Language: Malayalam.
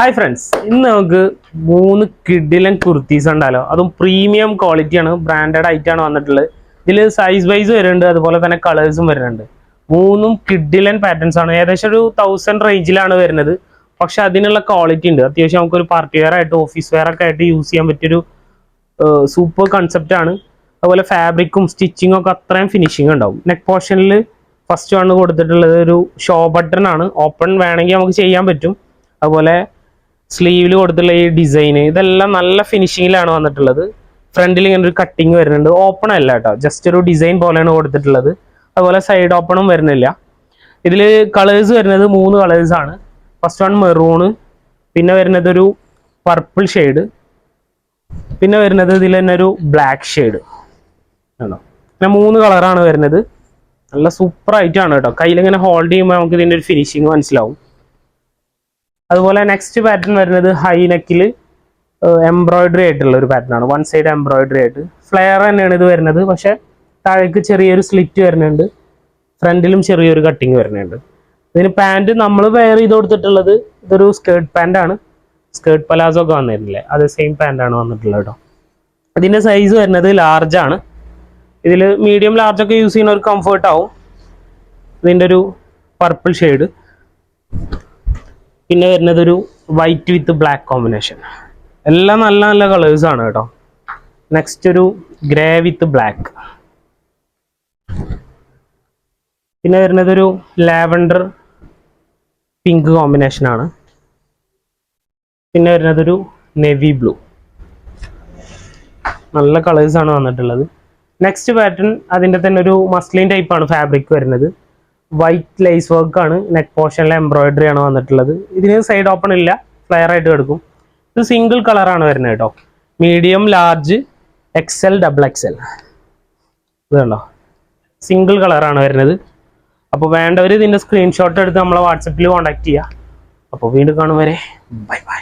ഹായ് ഫ്രണ്ട്സ്, ഇന്ന് നമുക്ക് 3 കിഡിലൻ കുർത്തീസ് ഉണ്ടല്ലോ. അതും പ്രീമിയം ക്വാളിറ്റിയാണ്, ബ്രാൻഡഡ് ആയിട്ടാണ് വന്നിട്ടുള്ളത്. ഇതിൽ സൈസ് വൈസ് വരുന്നുണ്ട്, അതുപോലെ തന്നെ കളേഴ്സും വരുന്നുണ്ട്. 3 കിഡിലൻ പാറ്റേൺസ് ആണ്. ഏകദേശം ഒരു 1000 റേഞ്ചിലാണ് വരുന്നത്. പക്ഷെ അതിനുള്ള ക്വാളിറ്റി ഉണ്ട്. അത്യാവശ്യം നമുക്കൊരു പാർട്ടി വെയർ ആയിട്ട് ഓഫീസ് വെയർ ഒക്കെ ആയിട്ട് യൂസ് ചെയ്യാൻ പറ്റിയൊരു സൂപ്പർ കൺസെപ്റ്റ് ആണ്. അതുപോലെ ഫാബ്രിക്കും സ്റ്റിച്ചിങ്ങും ഒക്കെ അത്രയും ഫിനിഷിങ് ഉണ്ടാവും. നെക്ക് പോർഷനിൽ ഫസ്റ്റ് ആണ് കൊടുത്തിട്ടുള്ളത് ഒരു ഷോ ബട്ടൺ ആണ്. ഓപ്പൺ വേണമെങ്കിൽ നമുക്ക് ചെയ്യാൻ പറ്റും. അതുപോലെ സ്ലീവിൽ കൊടുത്തുള്ള ഈ ഡിസൈൻ ഇതെല്ലാം നല്ല ഫിനിഷിങ്ങിലാണ് വന്നിട്ടുള്ളത്. ഫ്രണ്ടിൽ ഇങ്ങനെ ഒരു കട്ടിങ് വരുന്നുണ്ട്. ഓപ്പൺ അല്ല കേട്ടോ, ജസ്റ്റ് ഒരു ഡിസൈൻ പോലെയാണ് കൊടുത്തിട്ടുള്ളത്. അതുപോലെ സൈഡ് ഓപ്പണും വരുന്നില്ല. ഇതിൽ കളേഴ്സ് വരുന്നത് 3 കളേഴ്സ് ആണ്. ഫസ്റ്റ് വൺ മെറൂണ്, പിന്നെ വരുന്നത് ഒരു പർപ്പിൾ ഷെയ്ഡ്, പിന്നെ വരുന്നത് ഇതിൽ തന്നെ ഒരു ബ്ലാക്ക് ഷെയ്ഡ് ആണോ. പിന്നെ 3 കളറാണ് വരുന്നത്. നല്ല സൂപ്പർ ആയിട്ടാണ് കേട്ടോ. കയ്യിലിങ്ങനെ ഹോൾഡ് ചെയ്യുമ്പോൾ നമുക്ക് ഇതിൻ്റെ ഒരു ഫിനിഷിങ് മനസ്സിലാവും. അതുപോലെ നെക്സ്റ്റ് പാറ്റേൺ വരുന്നത് ഹൈ നെക്കിൽ എംബ്രോയിഡറി ആയിട്ടുള്ള ഒരു പാറ്റേൺ ആണ്. 1 സൈഡ് എംബ്രോയിഡറി ആയിട്ട് ഫ്ലെയർ തന്നെയാണ് ഇത് വരുന്നത്. പക്ഷെ താഴേക്ക് ചെറിയൊരു സ്ലിറ്റ് വരുന്നുണ്ട്, ഫ്രണ്ടിലും ചെറിയൊരു കട്ടിങ് വരുന്നുണ്ട്. ഇതിന് പാൻറ് നമ്മൾ വെയർ ചെയ്ത് കൊടുത്തിട്ടുള്ളത് ഇതൊരു സ്കേർട്ട് പാൻ്റ് ആണ്. സ്കേർട്ട് പലാസോ ഒക്കെ വന്നിരുന്നില്ലേ, അത് സെയിം പാൻ്റാണ് വന്നിട്ടുള്ളത് കേട്ടോ. ഇതിൻ്റെ സൈസ് വരുന്നത് ലാർജ് ആണ്. ഇതിൽ മീഡിയം ലാർജ് ഒക്കെ യൂസ് ചെയ്യുന്ന ഒരു കംഫർട്ട് ആവും. ഇതിൻ്റെ ഒരു പർപ്പിൾ ഷെയ്ഡ്, പിന്നെ വരുന്നത് ഒരു വൈറ്റ് വിത്ത് ബ്ലാക്ക് കോമ്പിനേഷൻ. എല്ലാം നല്ല നല്ല കളേഴ്സ് ആണ് കേട്ടോ. നെക്സ്റ്റ് ഒരു ഗ്രേ വിത്ത് ബ്ലാക്ക്, പിന്നെ വരുന്നത് ഒരു ലാവൻഡർ പിങ്ക് കോമ്പിനേഷൻ ആണ്. പിന്നെ വരുന്നത് ഒരു നേവി ബ്ലൂ. നല്ല കളേഴ്സ് ആണ് വന്നിട്ടുള്ളത്. നെക്സ്റ്റ് പാറ്റേൺ അതിൻ്റെ തന്നെ ഒരു മസ്ലിൻ ടൈപ്പാണ് ഫാബ്രിക് വരുന്നത്. വൈറ്റ് ലേസ് വർക്ക് ആണ്. നെക്ക് പോർഷനിലെ എംബ്രോയിഡറി ആണ് വന്നിട്ടുള്ളത്. ഇതിന് സൈഡ് ഓപ്പൺ ഇല്ല, ഫ്ലെയർ ആയിട്ട് കിടക്കും. ഇത് സിംഗിൾ കളറാണ് വരുന്നത് കേട്ടോ. Medium, large, XL, XXL. ഇത് കണ്ടോ, സിംഗിൾ കളറാണ് വരുന്നത്. അപ്പോൾ വേണ്ടവർ ഇതിൻ്റെ സ്ക്രീൻഷോട്ട് എടുത്ത് നമ്മളെ വാട്സപ്പിൽ കോൺടാക്ട് ചെയ്യുക. അപ്പോൾ വീണ്ടും കാണും വരെ ബൈ ബൈ.